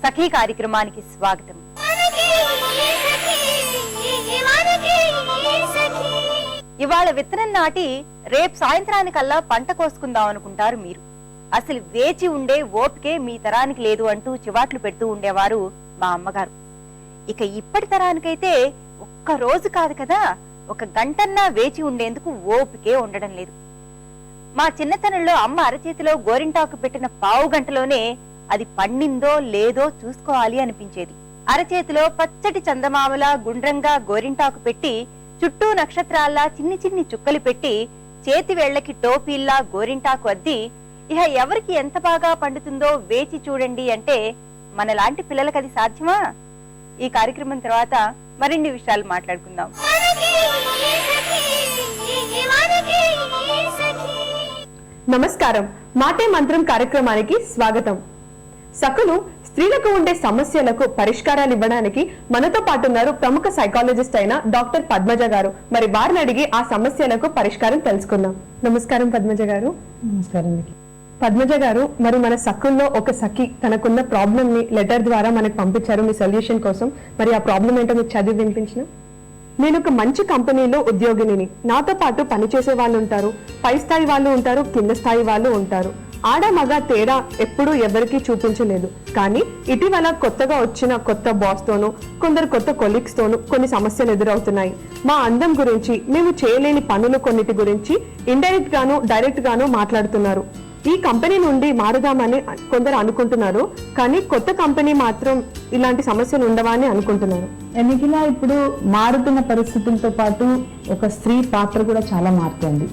సఖీ కార్యక్రమానికి స్వాగతం. ఇవాళ విత్తనం నాటి రేపు సాయంత్రానికల్లా పంట కోసుకుందాం అనుకుంటారు మీరు. అసలు వేచి ఉండే ఓపికే మీ తరానికి లేదు అంటూ చివాట్లు పెడుతూ ఉండేవారు మా అమ్మగారు. ఇక ఇప్పటి తరానికైతే ఒక్క రోజు కాదు కదా, ఒక గంటన్నా వేచి ఉండేందుకు ఓపికే ఉండడం లేదు. మా చిన్నతనంలో అమ్మ అరచేతిలో గోరింటాకు పెట్టిన పావు గంటలోనే అది పండిందో లేదో చూసుకోవాలి అనిపించేది. అరచేతిలో పచ్చటి చందమామలా గుండ్రంగా గోరింటాకు పెట్టి చుట్టూ నక్షత్రాల్లా చిన్ని చిన్ని చుక్కలు పెట్టి చేతి వేళ్లకి టోపీల్లా గోరింటాకు అద్ది ఇహ ఎవరికి ఎంత బాగా పండుతుందో వేచి చూడండి అంటే మనలాంటి పిల్లలకి అది సాధ్యమా? ఈ కార్యక్రమం తర్వాత మరిన్ని విషయాలు మాట్లాడుకుందాం. నమస్కారం, మాటే మంత్రం కార్యక్రమానికి స్వాగతం. సకులు స్త్రీలకు ఉండే సమస్యలకు పరిష్కారాలు ఇవ్వడానికి మనతో పాటు ఉన్నారు ప్రముఖ సైకాలజిస్ట్ అయిన డాక్టర్ పద్మజ గారు. మరి వారిని అడిగి ఆ సమస్యలకు పరిష్కారం తెలుసుకుందాం. నమస్కారం పద్మజ గారు. నమస్కారం. పద్మజ గారు, మరి మన సకుల్లో ఒక సఖి తనకున్న ప్రాబ్లమ్ ని లెటర్ ద్వారా మనకు పంపించారు మీ సొల్యూషన్ కోసం. మరి ఆ ప్రాబ్లం ఏంటో మీకు చదివి వినిపించిన. నేను ఒక మంచి కంపెనీలో ఉద్యోగిని. నాతో పాటు పనిచేసే వాళ్ళు ఉంటారు, పై స్థాయి వాళ్ళు ఉంటారు, కింద స్థాయి వాళ్ళు ఉంటారు. ఆడ మగ తేడా ఎప్పుడూ ఎవరికీ చూపించలేదు. కానీ ఇటీవల కొత్తగా వచ్చిన కొత్త బాస్ తోనూ కొందరు కొత్త కొలీగ్స్ తోనూ కొన్ని సమస్యలు ఎదురవుతున్నాయి. మా అందం గురించి, మేము చేయలేని పనులు కొన్నిటి గురించి ఇండైరెక్ట్ గాను డైరెక్ట్ గాను మాట్లాడుతున్నారు. ఈ కంపెనీ నుండి మారుదామని కొందరు అనుకుంటున్నారు, కానీ కొత్త కంపెనీ మాత్రం ఇలాంటి సమస్యలు ఉండవా అని అనుకుంటున్నారు. ఎన్నికలా ఇప్పుడు మారుతున్న పరిస్థితులతో పాటు ఒక స్త్రీ పాత్ర కూడా చాలా మారుతోంది.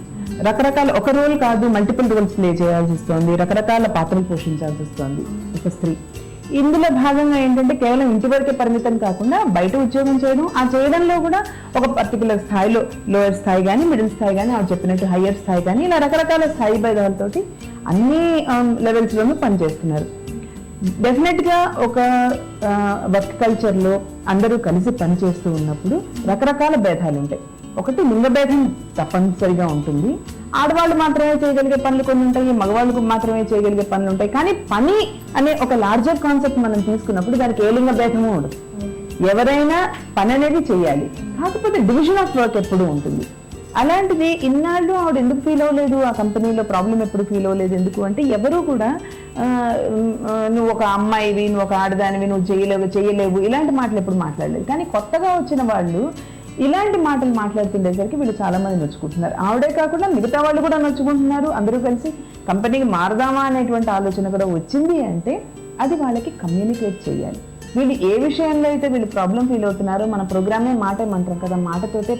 రకరకాల ఒక రోల్ కాదు, మల్టిపుల్ రోల్స్ ప్లే చేయాల్సి వస్తుంది, రకరకాల పాత్రలు పోషించాల్సి వస్తుంది ఒక స్త్రీ. ఇందులో భాగంగా ఏంటంటే కేవలం ఇంటి వరకే పరిమితం కాకుండా బయట ఉద్యోగం చేయడం, ఆ చేయడంలో కూడా ఒక పర్టికులర్ స్థాయిలో లోయర్ స్థాయి కానీ, మిడిల్ స్థాయి కానీ, ఆవిడ చెప్పినట్టు హయ్యర్ స్థాయి కానీ, ఇలా రకరకాల స్థాయి భేదాలతోటి అన్ని లెవెల్స్లోనూ పనిచేస్తున్నారు. డెఫినెట్గా ఒక వర్క్ కల్చర్లో అందరూ కలిసి పనిచేస్తూ ఉన్నప్పుడు రకరకాల భేదాలు ఉంటాయి. ఒకటి లింగ భేదం తప్పనిసరిగా ఉంటుంది. ఆడవాళ్ళు మాత్రమే చేయగలిగే పనులు కొన్ని ఉంటాయి, మగవాళ్ళకు మాత్రమే చేయగలిగే పనులు ఉంటాయి. కానీ పని అనే ఒక లార్జర్ కాన్సెప్ట్ మనం తీసుకున్నప్పుడు దానికి ఏ లింగ భేదము ఉండదు. ఎవరైనా పని అనేది చేయాలి, కాకపోతే డివిజన్ ఆఫ్ వర్క్ ఎప్పుడూ ఉంటుంది. అలాంటిది ఇన్నాళ్ళు ఆవిడ ఎందుకు ఫీల్ అవ్వలేదు, ఆ కంపెనీలో ప్రాబ్లం ఎప్పుడు ఫీల్ అవ్వలేదు ఎందుకు అంటే, ఎవరు కూడా నువ్వు ఒక అమ్మాయివి, నువ్వు ఒక ఆడదానివి, నువ్వు చేయలేవు ఇలాంటి మాటలు ఎప్పుడు మాట్లాడలేదు. కానీ కొత్తగా వచ్చిన వాళ్ళు ఇలాంటి మాటలు మాట్లాడుతుండేసరికి వీళ్ళు చాలా మంది నొచ్చుకుంటున్నారు. ఆవిడే కాకుండా మిగతా వాళ్ళు కూడా నొచ్చుకుంటున్నారు. అందరూ కలిసి కంపెనీకి మారదామా అనేటువంటి ఆలోచన కూడా వచ్చింది అంటే అది వాళ్ళకి కమ్యూనికేట్ చేయాలి. వీళ్ళు ఏ విషయంలో అయితే వీళ్ళు ప్రాబ్లం ఫీల్ అవుతున్నారో, మన ప్రోగ్రామే మాటే మంత్రం కదా, మాటతోటే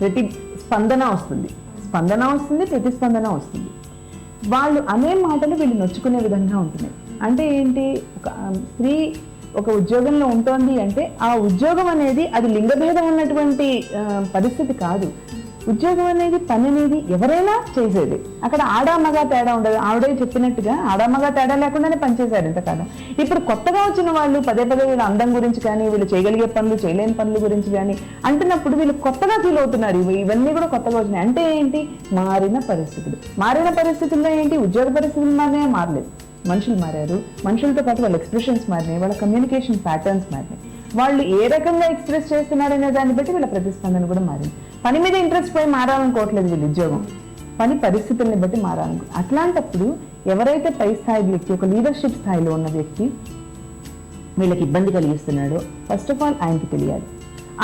ప్రతి స్పందన వస్తుంది, ప్రతిస్పందన వస్తుంది. వాళ్ళు అనే మాటలు వీళ్ళు నొచ్చుకునే విధంగా ఉంటున్నాయి. అంటే ఏంటి, ఒక స్త్రీ ఒక ఉద్యోగంలో ఉంటుంది అంటే ఆ ఉద్యోగం అనేది అది లింగభేదం ఉన్నటువంటి పరిస్థితి కాదు. ఉద్యోగం అనేది, పని అనేది ఎవరైనా చేసేది. అక్కడ ఆడామగ తేడా ఉండదు. ఆవిడే చెప్పినట్టుగా ఆడామగ తేడా లేకుండానే పనిచేశారు ఇంతకాలం. ఇప్పుడు కొత్తగా వచ్చిన వాళ్ళు పదే వీళ్ళ అందం గురించి కానీ, వీళ్ళు చేయగలిగే పనులు, చేయలేని పనుల గురించి కానీ అంటున్నప్పుడు వీళ్ళు కొత్తగా ఫీల్ అవుతున్నారు. ఇవన్నీ కూడా కొత్తగా వచ్చినాయి. అంటే ఏంటి, మారిన పరిస్థితుల్లో ఏంటి, ఉద్యోగ పరిస్థితులు మారలేదు, మనుషులు మారారు. మనుషులతో పాటు వాళ్ళ ఎక్స్ప్రెషన్స్ మారినాయి, వాళ్ళ కమ్యూనికేషన్ ప్యాటర్న్స్ మారినాయి. వాళ్ళు ఏ రకంగా ఎక్స్ప్రెస్ చేస్తున్నారనే దాన్ని బట్టి వీళ్ళ ప్రతిస్పందన కూడా మారింది. పని మీద ఇంట్రెస్ట్ పోయి మారాలనుకోవట్లేదు వీళ్ళు, ఉద్యోగం పని పరిస్థితుల్ని బట్టి మారాలనుకో. అట్లాంటప్పుడు ఎవరైతే పై స్థాయి వ్యక్తి, ఒక లీడర్షిప్ స్థాయిలో ఉన్న వ్యక్తి వీళ్ళకి ఇబ్బంది కలిగిస్తున్నాడో ఫస్ట్ ఆఫ్ ఆల్ ఆయనకి తెలియాలి.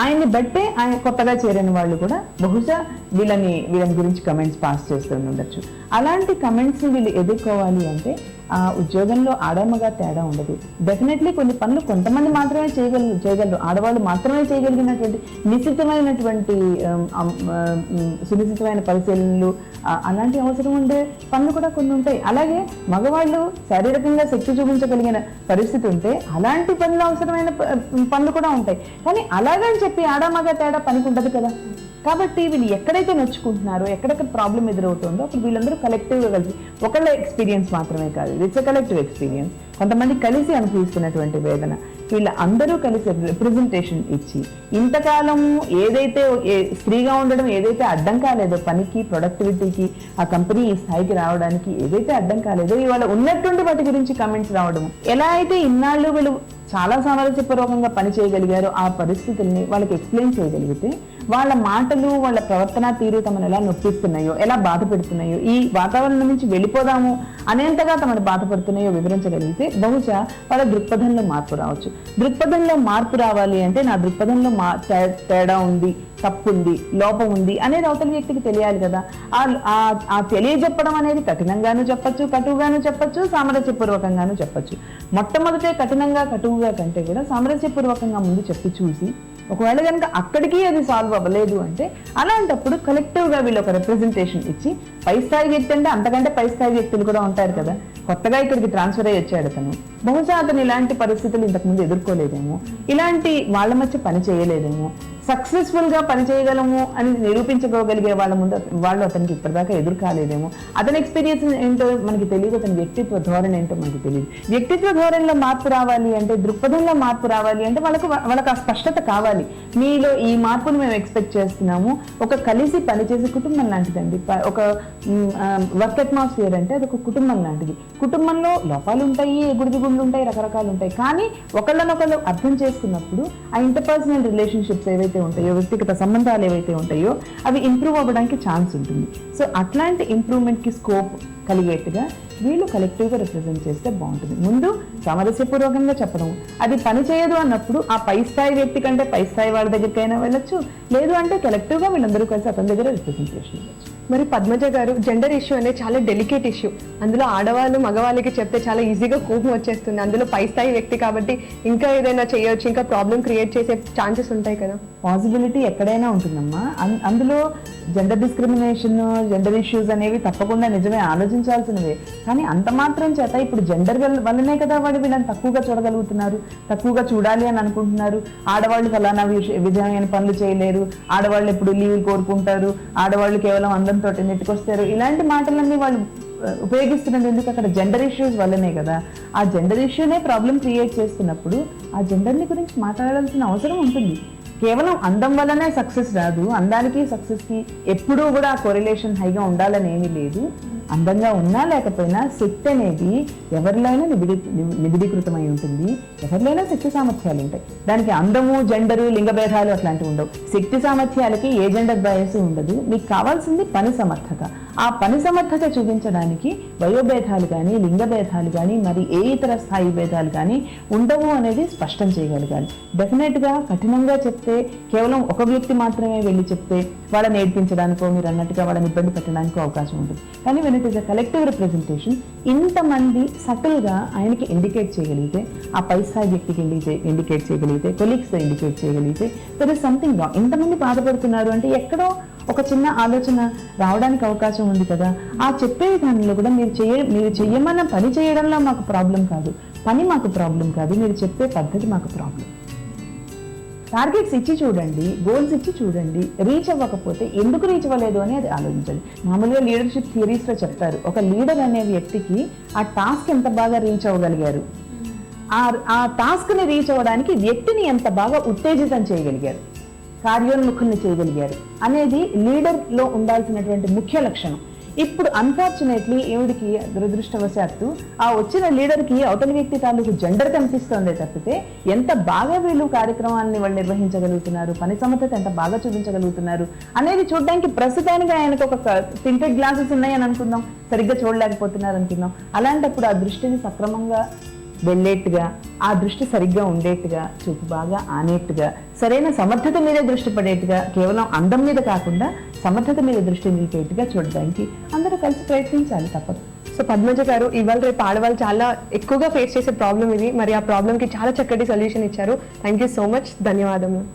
ఆయన్ని బట్టే ఆయన కొత్తగా చేరిన వాళ్ళు కూడా బహుశా వీళ్ళని గురించి కమెంట్స్ పాస్ చేస్తూ ఉండొచ్చు. అలాంటి కమెంట్స్ని వీళ్ళు ఎదుర్కోవాలి అంటే ఆ ఉద్యోగంలో ఆడమగా తేడా ఉండదు. డెఫినెట్లీ కొన్ని పనులు కొంతమంది మాత్రమే చేయగలరు, ఆడవాళ్ళు మాత్రమే చేయగలిగినటువంటి సునిశ్చితమైన పరిశీలనలు, అలాంటి అవసరం ఉండే పనులు కూడా కొన్ని ఉంటాయి. అలాగే మగవాళ్ళు శారీరకంగా శక్తి చూపించగలిగిన పరిస్థితి ఉంటే అలాంటి పనులు అవసరమైన పనులు కూడా ఉంటాయి. కానీ అలాగని చెప్పి ఆడమగా తేడా పనికి ఉండదు కదా. కాబట్టి వీళ్ళు ఎక్కడైతే నొచ్చుకుంటున్నారో, ఎక్కడెక్కడ ప్రాబ్లం ఎదురవుతుందో అప్పుడు వీళ్ళందరూ కలెక్టివ్గా కలిసి, ఒకళ్ళ ఎక్స్పీరియన్స్ మాత్రమే కాదు, ఇట్స్ ఎ కలెక్టివ్ ఎక్స్పీరియన్స్, కొంతమంది కలిసి అనుభవిస్తున్నటువంటి వేదన. వీళ్ళ అందరూ కలిసి రిప్రజెంటేషన్ ఇచ్చి ఇంతకాలం ఏదైతే స్త్రీగా ఉండడం ఏదైతే అడ్డం కాలేదో పనికి, ప్రొడక్టివిటీకి, ఆ కంపెనీ ఈ స్థాయికి రావడానికి ఏదైతే అడ్డం కాలేదో ఇవాళ ఉన్నట్టుండి వాటి గురించి కమెంట్స్ రావడం, ఎలా అయితే ఇన్నాళ్ళు వీళ్ళు చాలా సామరస్యపూర్వకంగా పని చేయగలిగారో ఆ పరిస్థితుల్ని వాళ్ళకి ఎక్స్ప్లెయిన్ చేయగలిగితే వాళ్ళ మాటలు, వాళ్ళ ప్రవర్తన తీరు తమను ఎలా నొప్పిస్తున్నాయో, ఎలా బాధ పెడుతున్నాయో, ఈ వాతావరణం నుంచి వెళ్ళిపోదాము అనేంతగా తమను బాధపడుతున్నాయో వివరించగలిగితే బహుశా వాళ్ళ దృక్పథంలో మార్పు రావచ్చు. దృక్పథంలో మార్పు రావాలి అంటే నా దృక్పథంలో తేడా ఉంది, తప్పు ఉంది, లోపం ఉంది అనేది అవతల వ్యక్తికి తెలియాలి కదా. ఆ తెలియజెప్పడం అనేది కఠినంగానూ చెప్పచ్చు, కటువుగాను చెప్పచ్చు, సామరస్యపూర్వకంగానూ చెప్పచ్చు. మొట్టమొదటే కఠినంగా, కటువుగా కంటే కూడా సామరస్యపూర్వకంగా ముందు చెప్పి చూసి ఒకవేళ కనుక అక్కడికి అది సాల్వ్ అవ్వలేదు అంటే అలాంటప్పుడు కలెక్టివ్గా వీళ్ళు ఒక రిప్రజెంటేషన్ ఇచ్చి, పై స్థాయి వ్యక్తి అంటే అంతకంటే పై స్థాయి వ్యక్తులు కూడా ఉంటారు కదా, కొత్తగా ఇక్కడికి ట్రాన్స్ఫర్ అయ్యి వచ్చాడు అతను, బహుశా అతను ఇలాంటి పరిస్థితులు ఇంతకుముందు ఎదుర్కోలేదేమో, ఇలాంటి వాళ్ళ మధ్య పని చేయలేదేమో, సక్సెస్ఫుల్ గా పనిచేయగలము అని నిరూపించుకోగలిగే వాళ్ళ ముందు వాళ్ళు అతనికి ఇప్పటిదాకా ఎదురు కాలేదేమో. అతని ఎక్స్పీరియన్స్ ఏంటో మనకి తెలియదు, అతని వ్యక్తిత్వ ధోరణి ఏంటో మనకి తెలియదు. వ్యక్తిత్వ ధోరణిలో మార్పు రావాలి అంటే, దృక్పథంలో మార్పు రావాలి అంటే వాళ్ళకి ఆ స్పష్టత కావాలి. మీలో ఈ మార్పును మేము ఎక్స్పెక్ట్ చేస్తున్నాము. ఒక కలిసి పనిచేసే కుటుంబం లాంటిదండి. ఒక వర్క్ అట్మాస్ఫియర్ అంటే అది ఒక కుటుంబం లాంటిది. కుటుంబంలో లోపాలు ఉంటాయి, ఎగుడుదిగుళ్ళు ఉంటాయి, రకరకాలు ఉంటాయి. కానీ ఒకళ్ళనొకళ్ళు అర్థం చేసుకున్నప్పుడు ఆ ఇంటర్పర్సనల్ రిలేషన్షిప్స్ ఏవైతే ఉంటాయో, వ్యక్తిగత సంబంధాలు ఏవైతే ఉంటాయో అవి ఇంప్రూవ్ అవ్వడానికి ఛాన్స్ ఉంటుంది. సో అట్లాంటి ఇంప్రూవ్మెంట్కి స్కోప్ కలిగేట్టుగా వీళ్ళు కలెక్టివ్గా రిప్రజెంట్ చేస్తే బాగుంటుంది. ముందు సామరస్యపూర్వకంగా చెప్పడం, అది పని చేయదు అన్నప్పుడు ఆ పై స్థాయి వ్యక్తి కంటే పై స్థాయి వాళ్ళ దగ్గరికైనా వెళ్ళొచ్చు, లేదు అంటే కలెక్టివ్గా వీళ్ళందరూ కలిసి అతని దగ్గర రిప్రజెంటేషన్ ఇవ్వచ్చు. మరి పద్మజ గారు, జెండర్ ఇష్యూ అనేది చాలా డెలికేట్ ఇష్యూ. అందులో ఆడవాళ్ళు మగవాళ్ళకి చెప్తే చాలా ఈజీగా కోపం వచ్చేస్తుంది. అందులో పై స్థాయి వ్యక్తి కాబట్టి ఇంకా ఏదైనా చేయొచ్చు, ఇంకా ప్రాబ్లం క్రియేట్ చేసే ఛాన్సెస్ ఉంటాయి కదా. పాసిబిలిటీ ఎక్కడైనా ఉంటుందమ్మా. అందులో జెండర్ డిస్క్రిమినేషన్, జెండర్ ఇష్యూస్ అనేవి తప్పకుండా నిజమే, ఆలోచించాల్సినవే. కానీ అంత మాత్రం చేత ఇప్పుడు జెండర్ వల్లనే కదా వాడు వీళ్ళని తక్కువగా చూడగలుగుతున్నారు, తక్కువగా చూడాలి అని అనుకుంటున్నారు. ఆడవాళ్ళు ఫలానా విధమైన పనులు చేయలేరు, ఆడవాళ్ళు ఎప్పుడు లీవ్లు కోరుకుంటారు, ఆడవాళ్ళు కేవలం అందంతో నెట్టుకొస్తారు, ఇలాంటి మాటలన్నీ వాళ్ళు ఉపయోగిస్తున్నది ఎందుకు? అక్కడ జెండర్ ఇష్యూస్ వల్లనే కదా. ఆ జెండర్ ఇష్యూనే ప్రాబ్లం క్రియేట్ చేస్తున్నప్పుడు ఆ జెండర్ని గురించి మాట్లాడాల్సిన అవసరం ఉంటుంది. కేవలం అందం వల్లనే సక్సెస్ రాదు, అందానికి సక్సెస్కి ఎప్పుడూ కూడా ఆ కోరిలేషన్ హైగా ఉండాలని ఏమీ లేదు. అందంగా ఉన్నా లేకపోయినా శక్తి అనేది ఎవరిలోనైనా నిబిడీకృతమై ఉంటుంది, ఎవరిలోనైనా శక్తి సామర్థ్యాలు ఉంటాయి. దానికి అందము, జెండరు, లింగ భేదాలు అట్లాంటివి ఉండవు. శక్తి సామర్థ్యాలకి ఏ జెండర్ బయాస్ ఉండదు. మీకు కావాల్సింది పని సమర్థత. ఆ పని సమర్థత చూపించడానికి వయోభేదాలు కానీ, లింగ భేదాలు కానీ, మరి ఏ ఇతర స్థాయి భేదాలు కానీ ఉండవు అనేది స్పష్టం చేయగలగాలి. డెఫినెట్గా కఠినంగా చెప్తే, కేవలం ఒక వ్యక్తి మాత్రమే వెళ్ళి చెప్తే వాళ్ళని నేర్పించడానికో, మీరు అన్నట్టుగా వాళ్ళని ఇబ్బంది పెట్టడానికో అవకాశం ఉంటుంది. కానీ when it is a collective representation, ఇంతమంది సటిల్గా ఆయనకి ఇండికేట్ చేయగలిగితే, ఆ పై స్థాయి వ్యక్తికి ఇండికేట్ చేయగలిగితే, కొలీగ్స్తో ఇండికేట్ చేయగలిగితే దర్ ఇస్ సంథింగ్ రాంగ్. ఇంతమంది బాధపడుతున్నారు అంటే ఎక్కడో ఒక చిన్న ఆలోచన రావడానికి అవకాశం ఉంది కదా. ఆ చెప్పే విధానంలో కూడా మీరు చెయ్యమన్న పని చేయడంలో మాకు ప్రాబ్లం కాదు, పని మాకు ప్రాబ్లం కాదు, మీరు చెప్పే పద్ధతి మాకు ప్రాబ్లం. టార్గెట్స్ ఇచ్చి చూడండి, గోల్స్ ఇచ్చి చూడండి, రీచ్ అవ్వకపోతే ఎందుకు రీచ్ అవ్వలేదు అని అది ఆలోచించండి. మామూలుగా లీడర్షిప్ థియరీస్లో చెప్తారు, ఒక లీడర్ అనే వ్యక్తికి ఆ టాస్క్ ఎంత బాగా రీచ్ అవ్వగలిగారు, ఆ టాస్క్ని రీచ్ అవ్వడానికి వ్యక్తిని ఎంత బాగా ఉత్తేజితం చేయగలిగారు, కార్యోన్ముఖుల్ని చేయగలిగారు అనేది లీడర్లో ఉండాల్సినటువంటి ముఖ్య లక్షణం. ఇప్పుడు అన్ఫార్చునేట్లీ ఈవిడికి దురదృష్టవశాత్తు ఆ వచ్చిన లీడర్కి అవతలి వ్యక్తి తాలూకు జెండర్ కనిపిస్తోందే తప్పితే ఎంత బాగా వీళ్ళు కార్యక్రమాన్ని వాళ్ళు నిర్వహించగలుగుతున్నారు, పని సమర్థత ఎంత బాగా చూపించగలుగుతున్నారు అనేది చూడడానికి ప్రస్తుతానికి ఆయనకు ఒక టింటెడ్ గ్లాసెస్ ఉన్నాయని అనుకుందాం, సరిగ్గా చూడలేకపోతున్నారు అనుకుందాం. అలాంటప్పుడు ఆ దృష్టిని సక్రమంగా వెళ్ళేట్టుగా, ఆ దృష్టి సరిగ్గా ఉండేట్టుగా, చూపు బాగా ఆనేట్టుగా, సరైన సమర్థత మీద దృష్టి పడేట్టుగా, కేవలం అందం మీద కాకుండా సమర్థత మీద దృష్టి నిలిపేట్టుగా చూడడానికి అందరూ కలిసి ప్రయత్నించాలి, తప్పదు. సో పద్మజ గారు, ఇవాళ రేపు ఆడవాళ్ళు చాలా ఎక్కువగా ఫేస్ చేసే ప్రాబ్లం ఇది. మరి ఆ ప్రాబ్లంకి చాలా చక్కటి సొల్యూషన్ ఇచ్చారు. థ్యాంక్ యూ సో మచ్, ధన్యవాదములు.